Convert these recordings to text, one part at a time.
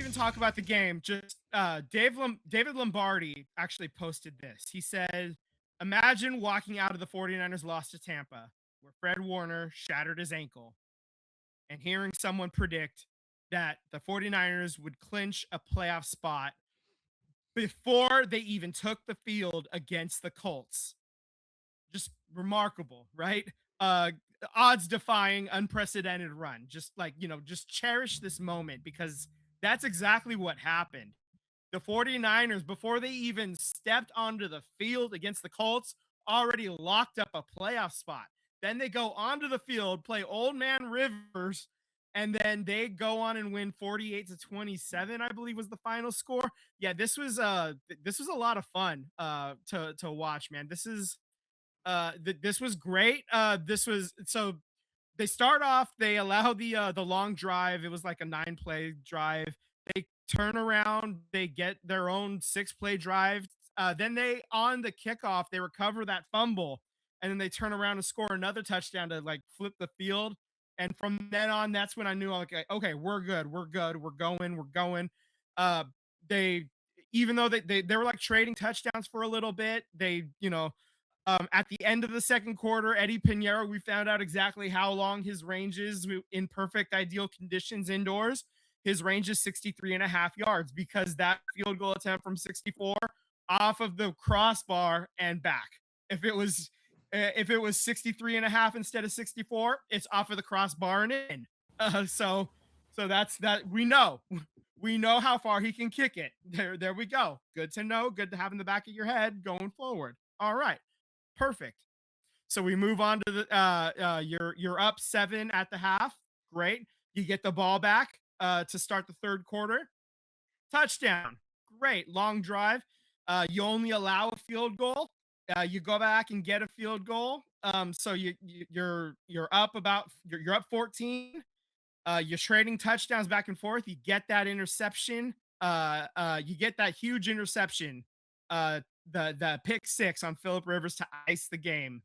even talk about the game, just David Lombardi actually posted this. He said, imagine walking out of the 49ers loss to Tampa, where Fred Warner shattered his ankle, and hearing someone predict that the 49ers would clinch a playoff spot before they even took the field against the Colts. Just remarkable, right? Uh Odds defying, unprecedented run. Just like, just cherish this moment because that's exactly what happened. The 49ers, before they even stepped onto the field against the Colts, already locked up a playoff spot. Then they go onto the field, play Old Man Rivers, and then they go on and win 48-27, I believe was the final score. Yeah, this was a lot of fun to watch, man. This was great. This was so they start off, they allow the long drive. It was like a 9-play drive. They turn around, they get their own 6-play drive. Then they on the kickoff, they recover that fumble, and then they turn around and score another touchdown to like flip the field. And from then on, that's when I knew, like, okay, we're good, we're going. Uh, they Even though they were like trading touchdowns for a little bit, at the end of the second quarter, Eddie Pinheiro, we found out exactly how long his range is in perfect ideal conditions indoors. His range is 63 and a half yards because that field goal attempt from 64 off of the crossbar and back. If it was 63 and a half instead of 64, it's off of the crossbar and in. So that's that. We know how far he can kick it. There we go. Good to know. Good to have in the back of your head going forward. All right. Perfect. So we move on to the you're up 7 at the half. Great. You get the ball back to start the third quarter. Touchdown. Great. Long drive. You only allow a field goal. You go back and get a field goal. So you're up you're up 14. You're trading touchdowns back and forth. You get that interception. You get that huge interception. The pick six on Phillip Rivers to ice the game.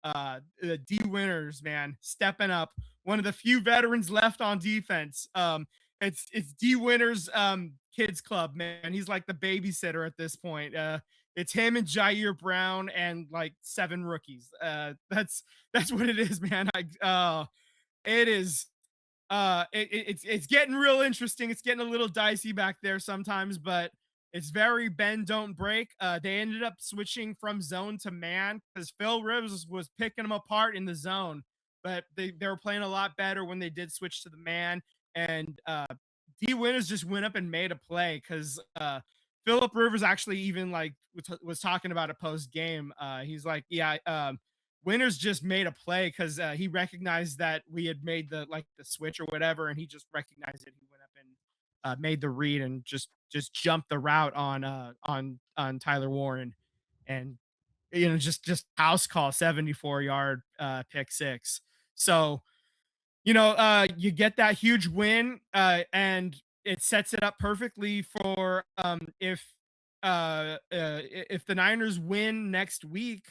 The D Winners, man, stepping up. One of the few veterans left on defense. It's D Winners kids club, man. He's like the babysitter at this point. It's him and Jair Brown and like 7 rookies. That's what it is, man. It is it's getting real interesting. It's getting a little dicey back there sometimes, but it's very bend don't break. They ended up switching from zone to man because Phil Rivers was picking them apart in the zone, but they were playing a lot better when they did switch to the man. And D Winners just went up and made a play because Philip Rivers actually even like was talking about it post game. He's like, yeah, Winners just made a play because he recognized that we had made the switch or whatever, and he just recognized it. He went up and made the read and just jumped the route on Tyler Warren, and just house call 74-yard pick six. So you get that huge win, and it sets it up perfectly for if the Niners win next week.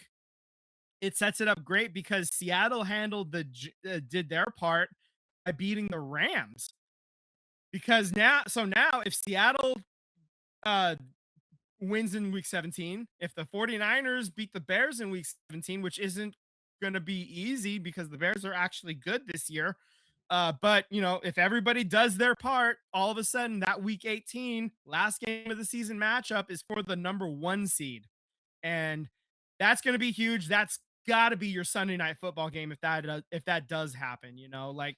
It sets it up great because Seattle did their part by beating the Rams. Because now if Seattle uh, wins in week 17, if the 49ers beat the Bears in week 17, which isn't going to be easy because the Bears are actually good this year. But if everybody does their part, all of a sudden that week 18 last game of the season matchup is for the number 1 seed. And that's going to be huge. That's got to be your Sunday night football game if that does happen, like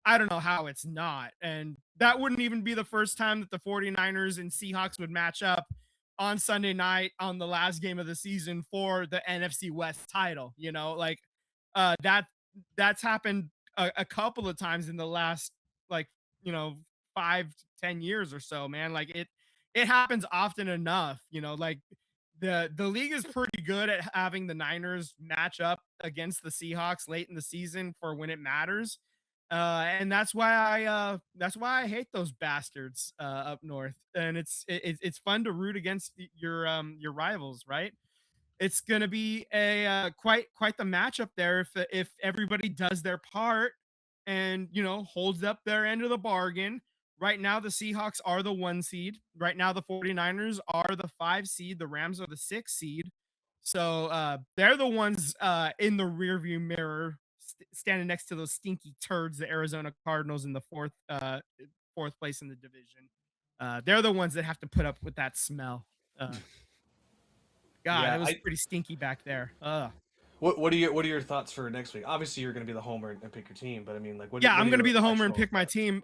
I don't know how it's not. And that wouldn't even be the first time that the 49ers and Seahawks would match up on Sunday night on the last game of the season for the NFC West title, like that's happened a couple of times in the last like, 5-10 years or so, man. Like it happens often enough, like the league is pretty good at having the Niners match up against the Seahawks late in the season for when it matters. And that's why I hate those bastards up north. And it's fun to root against your rivals, right? It's going to be a quite the matchup there if everybody does their part and holds up their end of the bargain. Right now, the Seahawks are the 1 seed. Right now, the 49ers are the 5 seed. The Rams are the 6 seed. So they're the ones in the rearview mirror, standing next to those stinky turds, the Arizona Cardinals, in the fourth place in the division. They're the ones that have to put up with that smell. God, Yeah, it was I pretty stinky back there. what are your thoughts for next week? Obviously, you're going to be the homer and pick your team, but I mean, like, Yeah, what I'm are gonna be your the homer and actual pick my thoughts? team.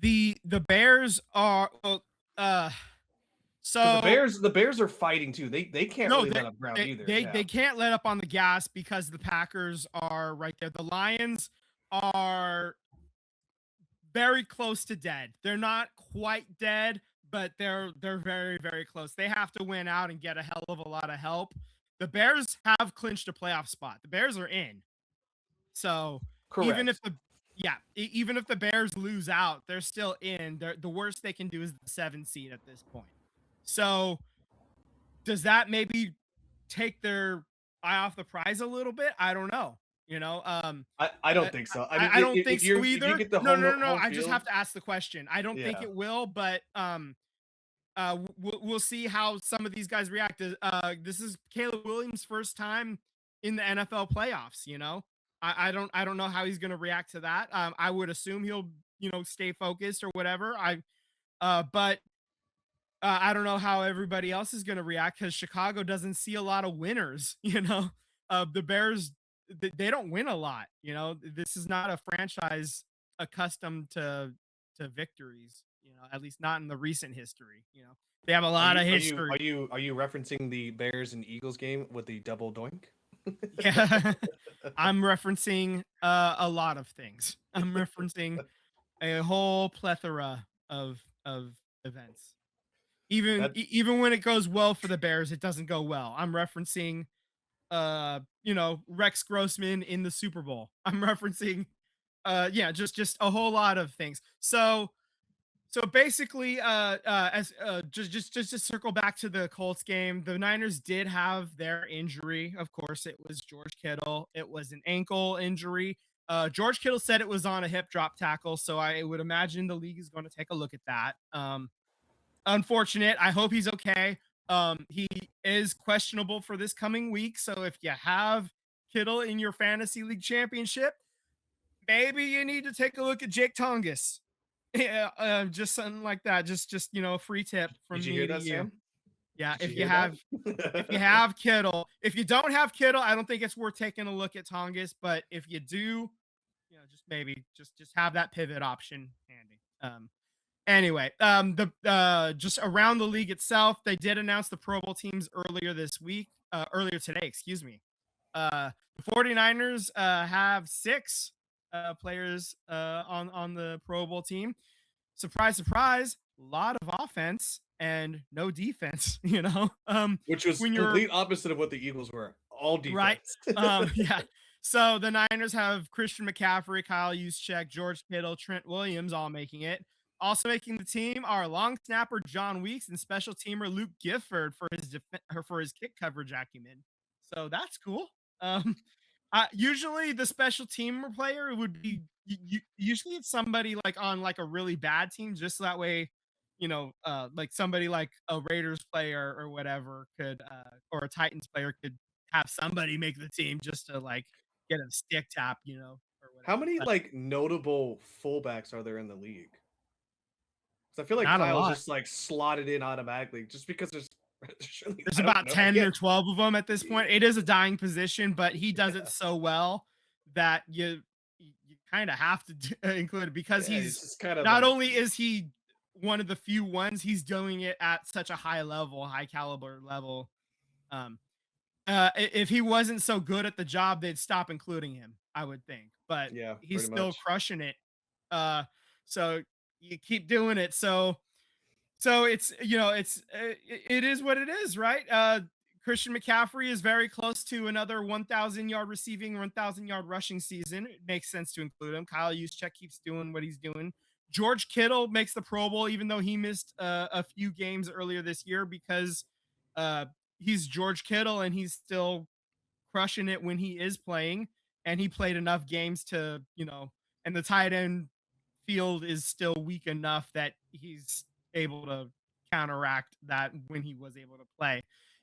The Bears are well, Because the so Bears, the Bears are fighting too. They can't no, really let up ground either. they Yeah, can't let up on the gas because the Packers are right there. The Lions are very close to dead. They're not quite dead, but they're very very close. They have to win out and get a hell of a lot of help. The Bears have clinched a playoff spot. The Bears are in. So even if correct. the even if the Bears lose out, they're still in. The worst they can do is the 7 seed at this point. So does that maybe take their eye off the prize a little bit? I don't know. You know, I don't think so. I mean, I don't think so if you either. get the No, no, no, no. home I just have field, to ask the question. I don't think yeah, it will, but we'll see how some of these guys react. This is Caleb Williams' first time in the NFL playoffs. You know, I don't know how he's going to react to that. I would assume he'll stay focused or whatever. But I don't know how everybody else is going to react because Chicago doesn't see a lot of winners. The Bears they don't win a lot. This is not a franchise accustomed to victories. At least not in the recent history. They have a are lot you of are you are history. you are you referencing the Bears and Eagles game with the double doink? Yeah, I'm referencing a lot of things. I'm referencing a whole plethora of events. Even That even when it goes well for the Bears, it doesn't go well. I'm referencing Rex Grossman in the Super Bowl. I'm referencing yeah, just a whole lot of things. So basically as just to circle back to the Colts game, the Niners did have their injury. Of course, it was George Kittle. It was an ankle injury. George Kittle said it was on a hip drop tackle, so I would imagine the league is going to take a look at that. Unfortunate. I hope he's okay. He is questionable for this coming week. So if you have Kittle in your fantasy league championship, maybe you need to take a look at Jake Tongus. Yeah, just something like that. Just a free tip did from you me hear to that, you. Sam? Yeah, Did you hear that? if you have Kittle, if you don't have Kittle, I don't think it's worth taking a look at Tongus. But if you do, just maybe just have that pivot option handy. Anyway, the just around the league itself, they did announce the Pro Bowl teams earlier today, excuse me. The 49ers have 6 players on the Pro Bowl team. Surprise, surprise, a lot of offense and no defense, Which was when you're complete opposite of what the Eagles were. All right. defense. Yeah. So the Niners have Christian McCaffrey, Kyle Juszczyk, George Kittle, Trent Williams all making it. Also making the team are long snapper John Weeks and special teamer Luke Gifford for his kick coverage acumen. So that's cool. Um, usually the special teamer player would be usually it's somebody like on like a really bad team, just so that way like somebody like a Raiders player or whatever could or a Titans player could have somebody make the team just to like get a stick tap, or How whatever. many But like notable fullbacks are there in the league? Because I feel like not a Kyle's lot. just like slotted in automatically, just because there's really, There's I don't about know. I 10 get or 12 of them at this point. It is a dying position, but he does it so well that you kind of have to include it because yeah, it's he's just kind of not like only is he one of the few ones, he's doing it at such a high level, high caliber level. Um, if he wasn't so good at the job, they'd stop including him, I would think. But yeah, he's pretty still much. crushing it. So you keep doing it. So it's it is what it is, right? Christian McCaffrey is very close to another 1,000-yard receiving, 1,000-yard rushing season. It makes sense to include him. Kyle Juszczyk keeps doing what he's doing. George Kittle makes the Pro Bowl, even though he missed a few games earlier this year because uh, he's George Kittle and he's still crushing it when he is playing. And he played enough games to, and the tight end field is still weak enough that he's able to counteract that when he was able to play.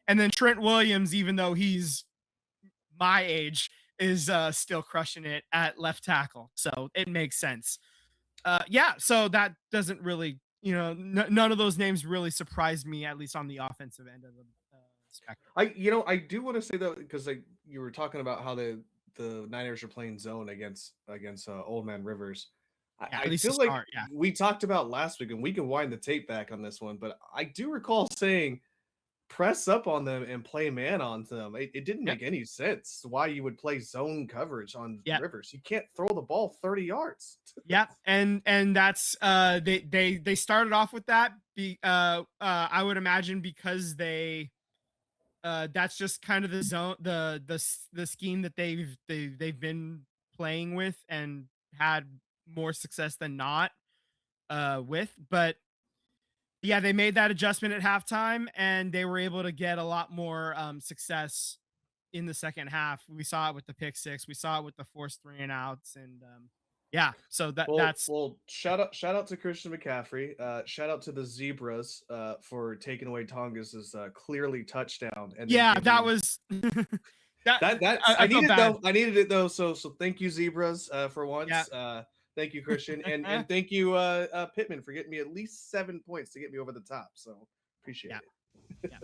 And then Trent Williams, even though he's my age, is still crushing it at left tackle. So it makes sense. Yeah, so that doesn't really, none of those names really surprised me, at least on the offensive end of the spectrum. I do want to say though, because like you were talking about how the Niners are playing zone against Old Man Rivers. Yeah, I at least to feel like start. Yeah. we talked about last week, and we can wind the tape back on this one, but I do recall saying press up on them and play man on them. It didn't Yep. make any sense why you would play zone coverage on Yep. Rivers. You can't throw the ball 30 yards. Yep. And that's they started off with that. I would imagine because that's just kind of the zone, the scheme that they've been playing with and had more success than not with. But yeah, they made that adjustment at halftime, and they were able to get a lot more success in the second half. We saw it with the pick six. We saw it with the forced 3-and-outs, and yeah. So that's shout out to Christian McCaffrey. Shout out to the Zebras for taking away Tonga's clearly touchdown. And yeah, that was I needed bad. though. I needed it though. So thank you Zebras for once. Yeah. Thank you Christian and thank you Pittman for getting me at least 7 points to get me over the top. So appreciate it. Yeah.